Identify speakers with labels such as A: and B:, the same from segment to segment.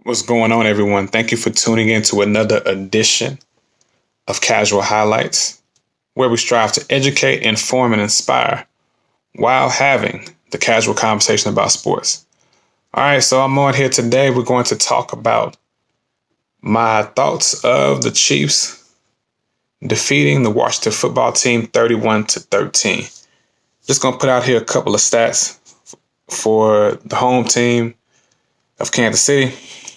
A: What's going on, everyone? Thank you for tuning in to another edition of Casual Highlights, where we strive to educate, inform, and inspire while having the casual conversation about sports. All right, so I'm on here today. We're going to talk about my thoughts of the Chiefs defeating the Washington football team 31-13. Just going to put out here a couple of stats for the home team of Kansas City.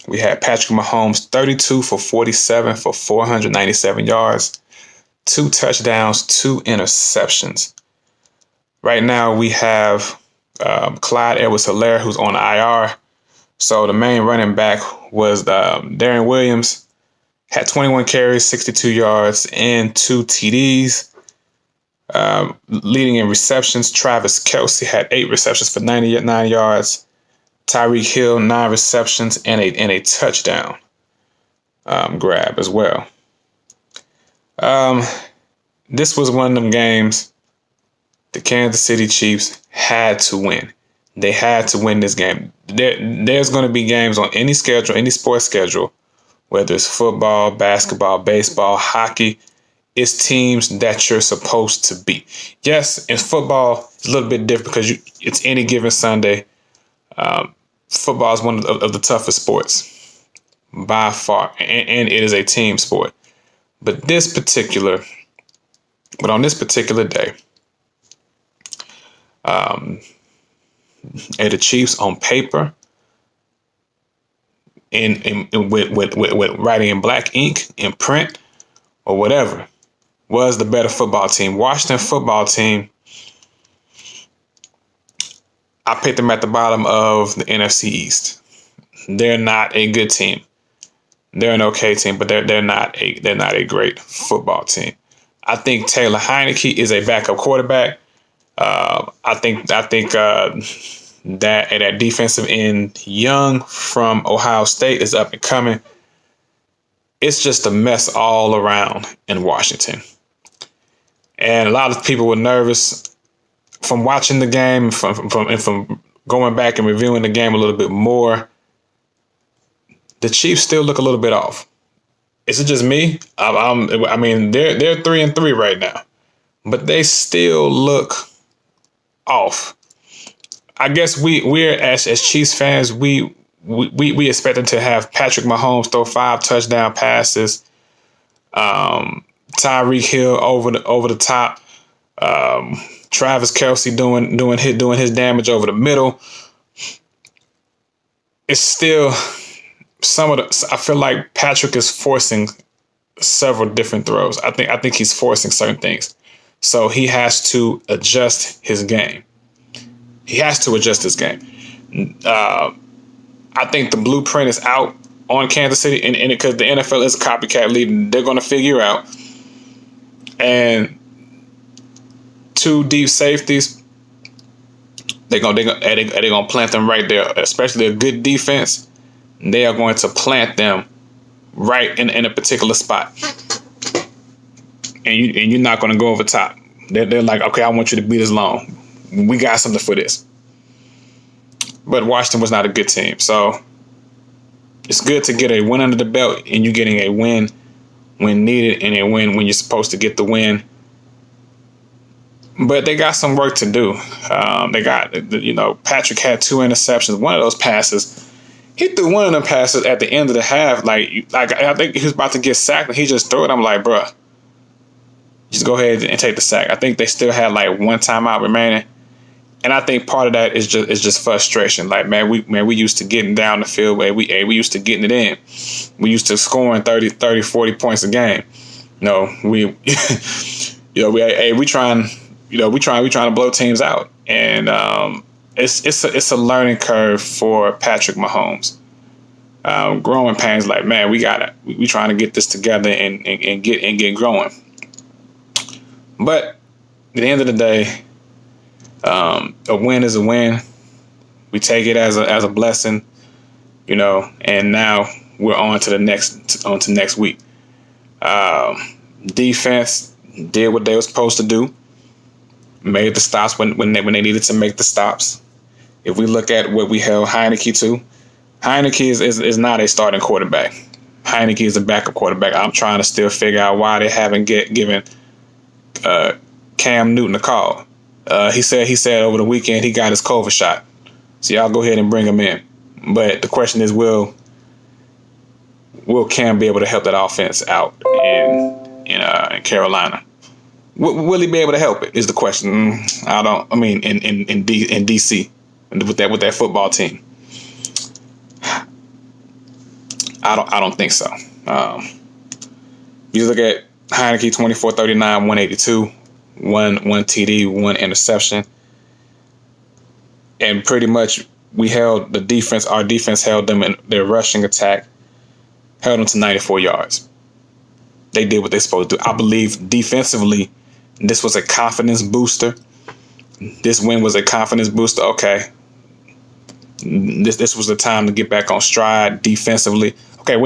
A: We had Patrick Mahomes 32 for 47 for 497 yards, 2 touchdowns, 2 interceptions. Right now we have Clyde Edwards-Helaire, who's on IR. So the main running back was Darren Williams, had 21 carries, 62 yards, and 2 TDs. Leading in receptions, Travis Kelce had 8 receptions for 99 yards. Tyreek Hill, 9 receptions and a touchdown grab as well. This was one of them games the Kansas City Chiefs had to win. They had to win this game. There's going to be games on any schedule, any sports schedule, whether it's football, basketball, baseball, hockey. It's teams that you're supposed to beat. Yes, in football, it's a little bit different because it's any given Sunday. Football is one of the toughest sports by far, and it is a team sport. But on this particular day, and the Chiefs on paper, with writing in black ink, in print, or whatever, was the better football team. Washington football team, I picked them at the bottom of the NFC East. They're not a good team. They're an okay team, but they're not a great football team. I think Taylor Heinicke is a backup quarterback. I think that defensive end Young from Ohio State is up and coming. It's just a mess all around in Washington, and a lot of people were nervous. From watching the game, from going back and reviewing the game a little bit more, the Chiefs still look a little bit off. Is it just me? I mean, they're 3-3 right now, but they still look off. I guess we're as Chiefs fans, we expect them to have Patrick Mahomes throw 5 touchdown passes, Tyreek Hill over the top. Travis Kelce doing his damage over the middle. It's still I feel like Patrick is forcing several different throws. I think he's forcing certain things. So he has to adjust his game. I think the blueprint is out on Kansas City, and because the NFL is a copycat league, they're going to figure out. And 2 deep safeties, they're gonna plant them right there. Especially a good defense, they are going to plant them right in a particular spot, and you're not going to go over top. They're like, okay, I want you to beat us long. We got something for this. But Washington was not a good team, so it's good to get a win under the belt, and you're getting a win when needed, and a win when you're supposed to get the win. But they got some work to do. Patrick had 2 interceptions. One of those passes, he threw one of them passes at the end of the half. Like I think he was about to get sacked, and he just threw it. I'm like, bruh, just go ahead and take the sack. I think they still had like 1 timeout remaining, and I think part of that is just frustration. Like, we used to getting down the field, we used to getting it in. We used to scoring 30, 40 points a game. No, we trying to blow teams out, and it's a learning curve for Patrick Mahomes. Growing pains, like, man, we trying to get this together and get growing. But at the end of the day, a win is a win. We take it as a blessing, and now we're on to next week. Defense did what they were supposed to do. Made the stops when they needed to make the stops. If we look at what we held Heinicke to, Heineke is not a starting quarterback. Heineke is a backup quarterback. I'm trying to still figure out why they haven't given Cam Newton a call. He said over the weekend he got his COVID shot. So y'all go ahead and bring him in. But the question is, will Cam be able to help that offense out in Carolina? Will he be able to help it? Is the question. In DC with that football team. I don't think so. You look at Heineke, 24, 39, 182, one TD, one interception. And pretty much our defense held them in their rushing attack, held them to 94 yards. They did what they're supposed to do. I believe defensively, this was a confidence booster. This win was a confidence booster. Okay. This was the time to get back on stride defensively. Okay,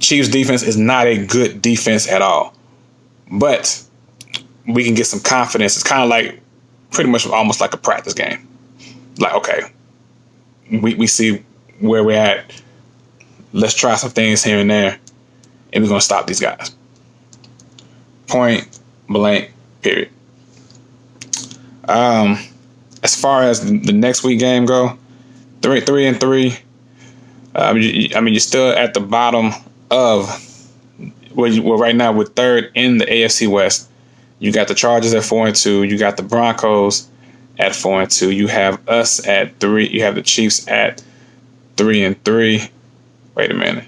A: Chiefs defense is not a good defense at all. But we can get some confidence. It's kind of like pretty much almost like a practice game. Like, okay, we see where we're at. Let's try some things here and there, and we're going to stop these guys. Point blank, period. As far as the next week game go, 3-3. You're still at the bottom of right now. We're third in the AFC West. You got the Chargers at 4-2. You got the Broncos at 4-2. You have us at 3. You have the Chiefs at 3-3. Wait a minute.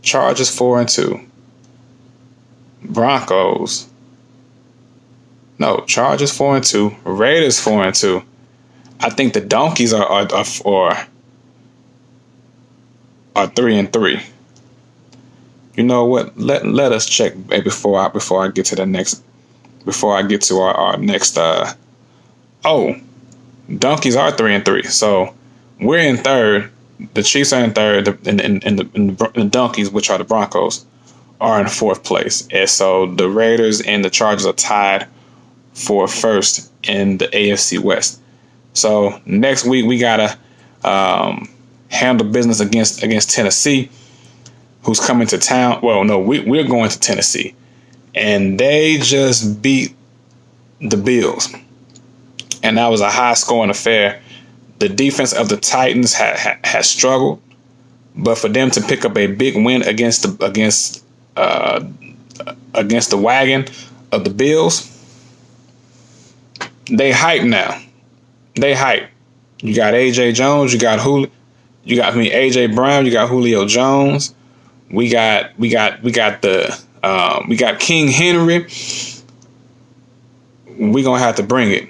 A: Chargers 4-2. Broncos. No, Chargers 4-2. Raiders 4-2. I think the Donkeys are 3-3. You know what? Let us check before I get to the next. Before I get to our next. Donkeys are 3-3. So we're in third. The Chiefs are in third, and the Donkeys, which are the Broncos, are in fourth place. And so the Raiders and the Chargers are tied for first in the AFC West. So next week we gotta handle business against Tennessee, who's coming to town. Well, no, we're going to Tennessee, and they just beat the Bills, and that was a high-scoring affair. The defense of the Titans has struggled, but for them to pick up a big win against the wagon of the Bills, they hype now. They hype. You got AJ Jones. You got AJ Brown. You got Julio Jones. We got King Henry. We're gonna have to bring it.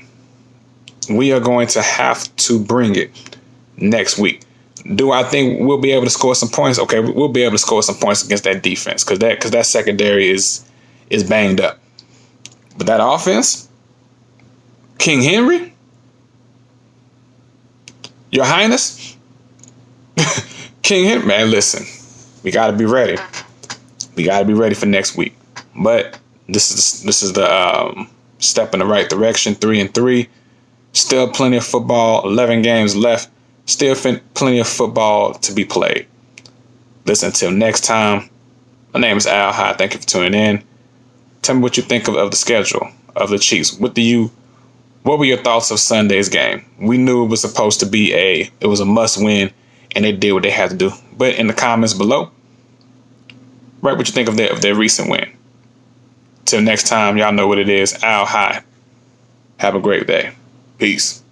A: We are going to have to bring it next week. Do I think we'll be able to score some points? Okay, we'll be able to score some points against that defense because that secondary is banged up. But that offense, King Henry, Your Highness, King Henry, man, listen, we got to be ready. We got to be ready for next week. But this is the step in the right direction. 3-3. Still plenty of football. 11 games left. Still plenty of football to be played. Listen, until next time, my name is Al High. Thank you for tuning in. Tell me what you think of the schedule of the Chiefs. What were your thoughts of Sunday's game? We knew it was supposed to be it was a must win, and they did what they had to do. But in the comments below, write what you think of their recent win. Till next time, y'all know what it is. Al High. Have a great day. Peace.